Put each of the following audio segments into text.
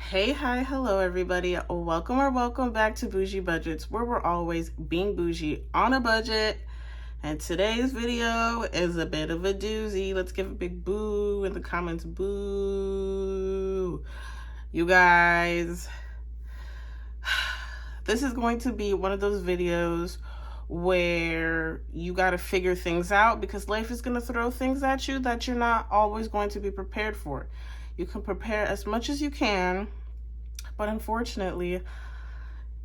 Hey, hi, hello everybody. Welcome back to Bouji Budgets, where we're always being bougie on a budget. And today's video is a bit of a doozy. Let's give a big boo in the comments. Boo. You guys, this is going to be one of those videos where you got to figure things out because life is going to throw things at you that you're not always going to be prepared for. You can prepare as much as you can, but unfortunately,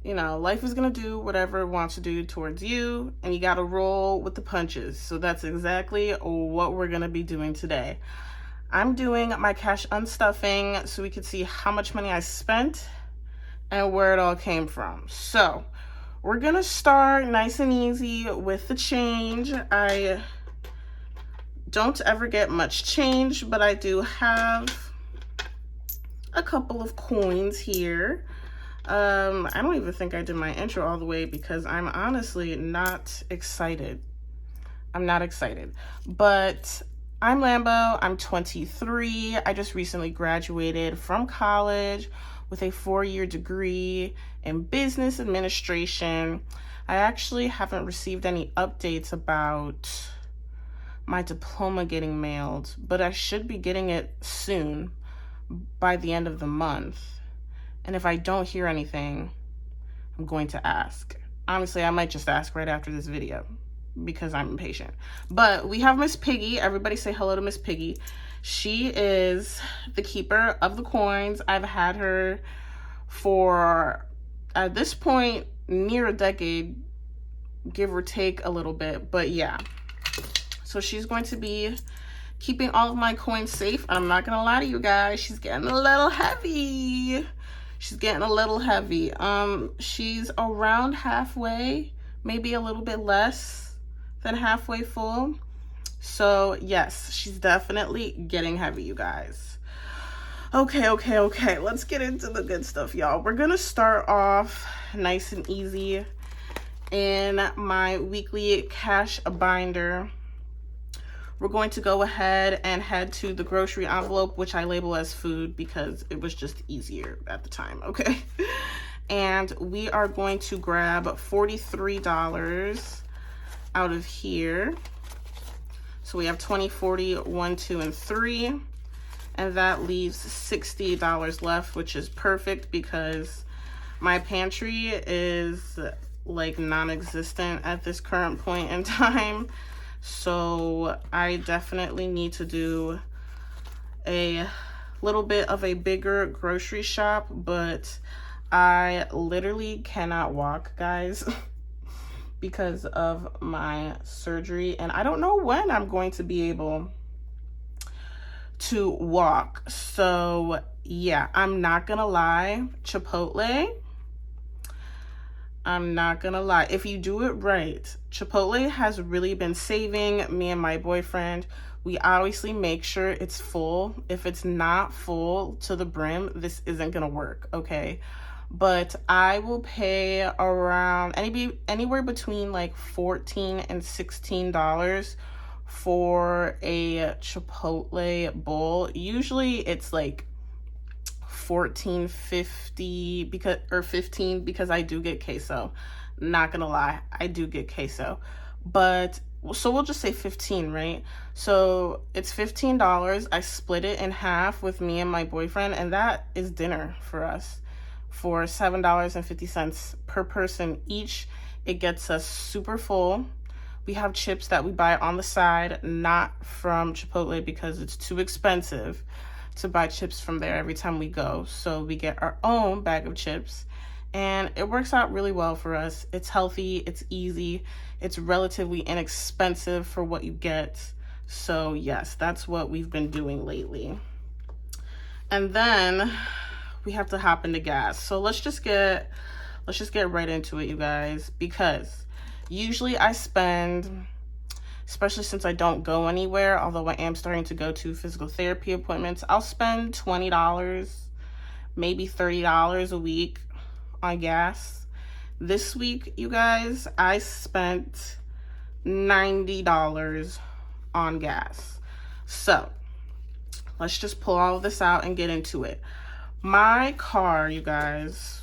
life is going to do whatever it wants to do towards you, and you got to roll with the punches. So that's exactly what we're going to be doing today. I'm doing my cash unstuffing so we can see how much money I spent and where it all came from. So we're going to start nice and easy with the change. I don't ever get much change, but I do have a couple of coins here. I don't even think I did my intro all the way because I'm honestly not excited. I'm not excited, but I'm Lambo. I'm 23. I just recently graduated from college with a 4-year degree in business administration. I actually haven't received any updates about my diploma getting mailed, but I should be getting it soon, by the end of the month. And if I don't hear anything, I'm going to ask. Honestly, I might just ask right after this video because I'm impatient. But we have Miss Piggy. Everybody say hello to Miss Piggy. She is the keeper of the coins. I've had her for, at this point, near a decade, give or take a little bit. But yeah, so she's going to be keeping all of my coins safe. I'm not gonna lie to you guys, she's getting a little heavy. She's around halfway, maybe a little bit less than halfway full. So yes, she's definitely getting heavy, you guys. Okay, let's get into the good stuff, y'all. We're gonna start off nice and easy in my weekly cash binder. We're going to go ahead and head to the grocery envelope, which I label as food because it was just easier at the time, okay? And we are going to grab $43 out of here. So we have 20, 40, 1, 2, and 3. And that leaves $60 left, which is perfect because my pantry is like non-existent at this current point in time. So I definitely need to do a little bit of a bigger grocery shop, but I literally cannot walk, guys, because of my surgery. And I don't know when I'm going to be able to walk. So yeah, I'm not gonna lie, Chipotle, I'm not gonna lie. If you do it right, Chipotle has really been saving me and my boyfriend. We obviously make sure it's full. If it's not full to the brim, this isn't gonna work, okay? But I will pay around anywhere between like $14 and $16 for a Chipotle bowl. Usually it's like $14.50 because, or $15, because I do get queso. Not gonna lie, I do get queso. But so we'll just say 15, right? So it's $15. I split it in half with me and my boyfriend, and that is dinner for us for $7.50 per person each. It gets us super full. We have chips that we buy on the side, not from Chipotle because it's too expensive to buy chips from there every time we go. So we get our own bag of chips, and it works out really well for us. It's healthy, it's easy, it's relatively inexpensive for what you get. So yes, that's what we've been doing lately. And then we have to hop into gas. So let's just get right into it, you guys, because usually I spend, especially since I don't go anywhere, although I am starting to go to physical therapy appointments, I'll spend $20, maybe $30 a week on gas. This week, you guys, I spent $90 on gas. So let's just pull all of this out and get into it. My car, you guys,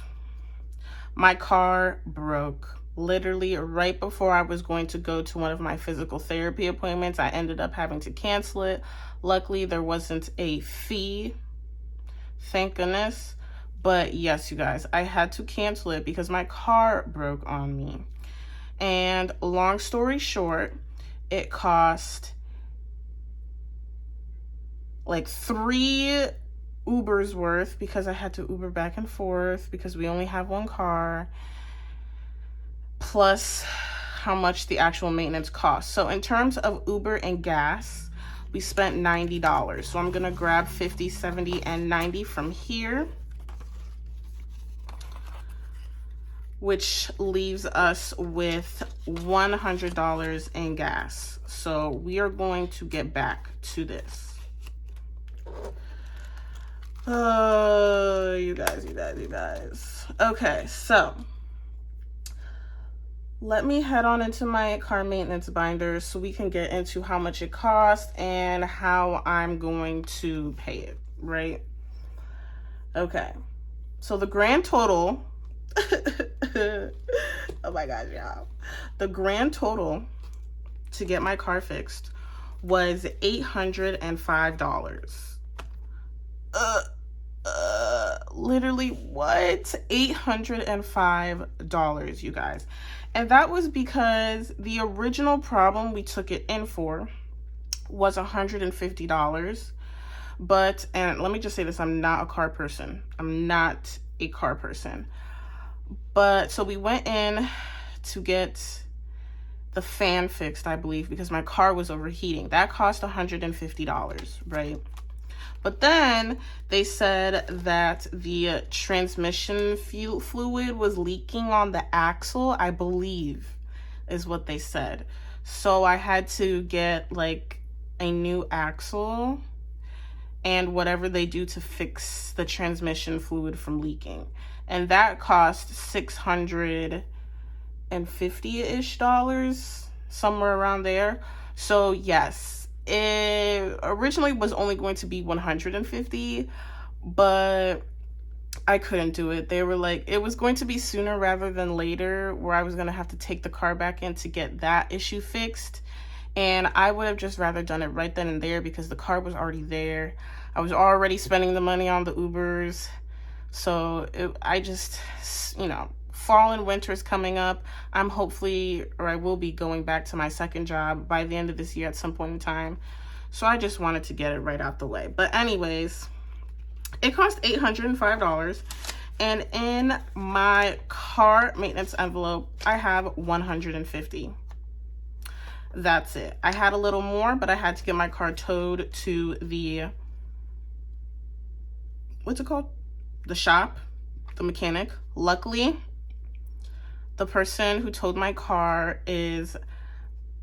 my car broke literally right before I was going to go to one of my physical therapy appointments. I ended up having to cancel it. Luckily, there wasn't a fee, thank goodness. But yes, you guys, I had to cancel it because my car broke on me. And long story short, it cost like 3 Ubers worth because I had to Uber back and forth because we only have one car, plus how much the actual maintenance costs. So in terms of Uber and gas, we spent $90. So I'm gonna grab 50, 70, and 90 from here, which leaves us with $100 in gas. So we are going to get back to this. Oh, you guys. Okay, so let me head on into my car maintenance binder so we can get into how much it costs and how I'm going to pay it, right? Okay, so the grand total, oh my gosh, y'all. The grand total to get my car fixed was $805. Literally what? $805, you guys. And that was because the original problem we took it in for was $150. But, and let me just say this, I'm not a car person. But so we went in to get the fan fixed, I believe, because my car was overheating. That cost $150, right? But then they said that the transmission fluid was leaking on the axle, I believe, is what they said. So I had to get like a new axle and whatever they do to fix the transmission fluid from leaking. And that cost $650-ish, somewhere around there. So yes, it originally was only going to be $150, but I couldn't do it. They were like, it was going to be sooner rather than later, where I was going to have to take the car back in to get that issue fixed. And I would have just rather done it right then and there because the car was already there. I was already spending the money on the Ubers. So I just, you know, fall and winter is coming up. I will be going back to my second job by the end of this year at some point in time. So I just wanted to get it right out the way. But anyways, it cost $805. And in my car maintenance envelope, I have $150. That's it. I had a little more, but I had to get my car towed to the, what's it called? The shop, the mechanic. Luckily, the person who towed my car is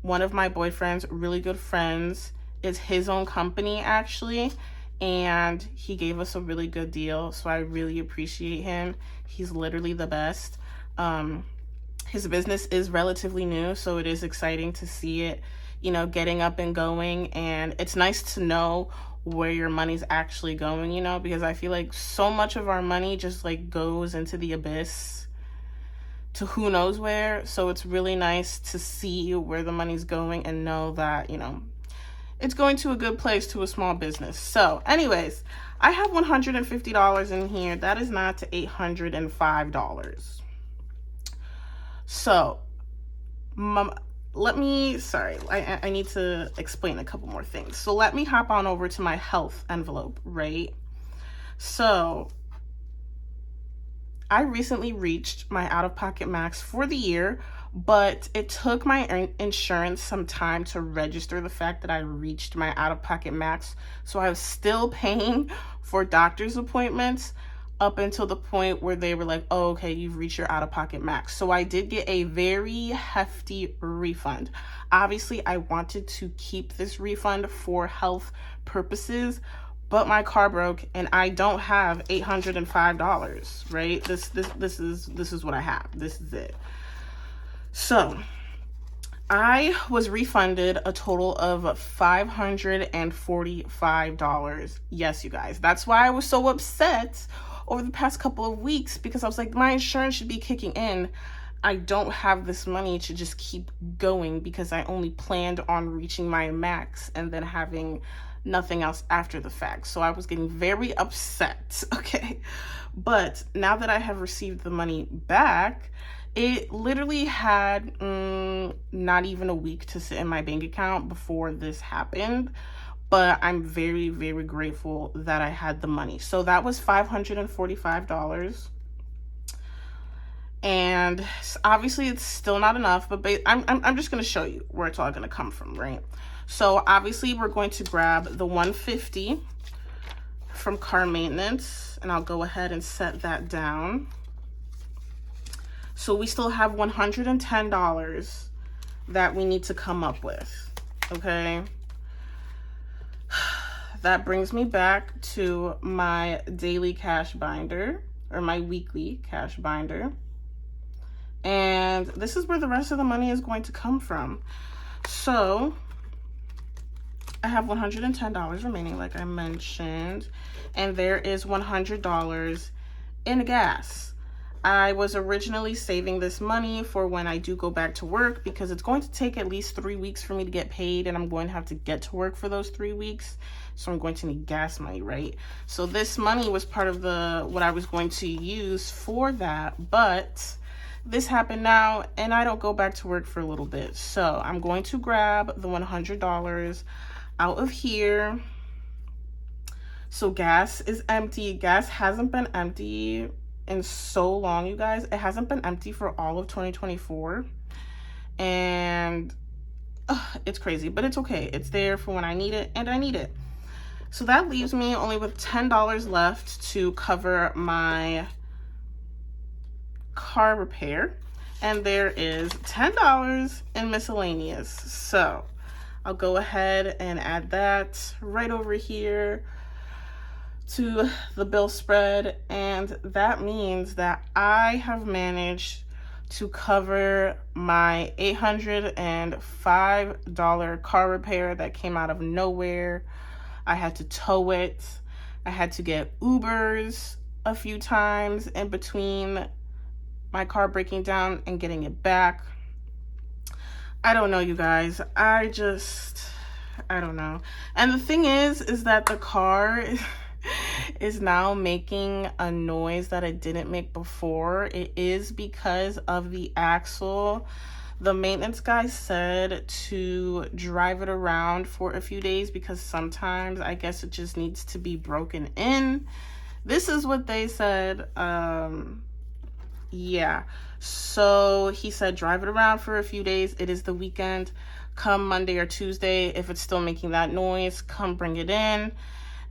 one of my boyfriend's really good friends. It's his own company, actually, and he gave us a really good deal, so I really appreciate him. He's literally the best. His business is relatively new, so it is exciting to see it, you know, getting up and going, and it's nice to know where your money's actually going, you know, because I feel like so much of our money just like goes into the abyss to who knows where. So it's really nice to see where the money's going and know that, you know, it's going to a good place, to a small business. So anyways, I have $150 in here. That is not to $805. So I need to explain a couple more things. So let me hop on over to my health envelope, right? So I recently reached my out-of-pocket max for the year, but it took my insurance some time to register the fact that I reached my out-of-pocket max. So I was still paying for doctor's appointments up until the point where they were like, oh, okay, you've reached your out-of-pocket max. So I did get a very hefty refund. Obviously, I wanted to keep this refund for health purposes, but my car broke and I don't have $805, right? This is what I have. This is it. So I was refunded a total of $545. Yes, you guys, that's why I was so upset over the past couple of weeks because I was like, my insurance should be kicking in. I don't have this money to just keep going because I only planned on reaching my max and then having nothing else after the fact. So I was getting very upset, okay? But now that I have received the money back, it literally had not even a week to sit in my bank account before this happened. But I'm very, very grateful that I had the money. So that was $545. And obviously it's still not enough, but I'm just going to show you where it's all going to come from, right? So obviously we're going to grab the $150 from car maintenance, and I'll go ahead and set that down. So we still have $110 that we need to come up with, okay? That brings me back to my daily cash binder, or my weekly cash binder. And this is where the rest of the money is going to come from. So I have $110 remaining, like I mentioned, and there is $100 in gas. I was originally saving this money for when I do go back to work because it's going to take at least 3 weeks for me to get paid, and I'm going to have to get to work for those 3 weeks. So I'm going to need gas money, right? So this money was part of what I was going to use for that, but this happened now and I don't go back to work for a little bit. So I'm going to grab the $100 out of here. So gas is empty. Gas hasn't been empty in so long, you guys. It hasn't been empty for all of 2024. And it's crazy, but it's okay. It's there for when I need it, and I need it. So that leaves me only with $10 left to cover my car repair, and there is $10 in miscellaneous. So I'll go ahead and add that right over here to the bill spread, and that means that I have managed to cover my $805 car repair that came out of nowhere. I had to tow it. I had to get Ubers a few times in between my car breaking down and getting it back. I don't know, you guys. I don't know. And the thing is that the car is now making a noise that it didn't make before. It is because of the axle. The maintenance guy said to drive it around for a few days because sometimes I guess it just needs to be broken in. This is what they said. Yeah. So he said drive it around for a few days. It is the weekend. Come Monday or Tuesday, if it's still making that noise, come bring it in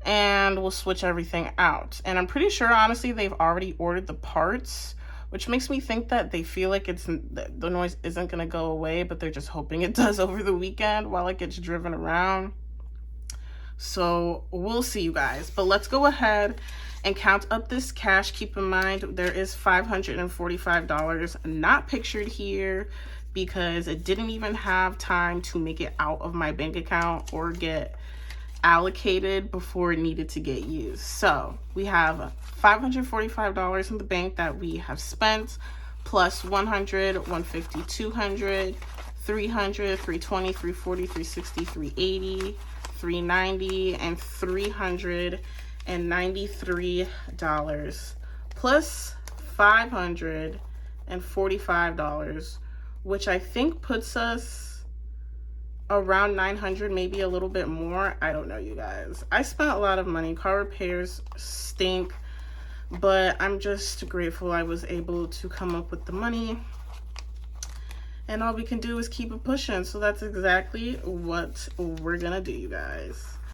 and we'll switch everything out. And I'm pretty sure, honestly, they've already ordered the parts, which makes me think that they feel like the noise isn't going to go away, but they're just hoping it does over the weekend while it gets driven around. So we'll see, you guys. But let's go ahead and count up this cash. Keep in mind, there is $545 not pictured here because it didn't even have time to make it out of my bank account or get allocated before it needed to get used. So we have $545 in the bank that we have spent, plus 100, 150, 200, 300, 320, 340, 360, 380, 390, and $393, plus $545, which I think puts us around 900, maybe a little bit more. I don't know, you guys. I spent a lot of money. Car repairs stink, but I'm just grateful I was able to come up with the money. And all we can do is keep it pushing. So that's exactly what we're gonna do, you guys.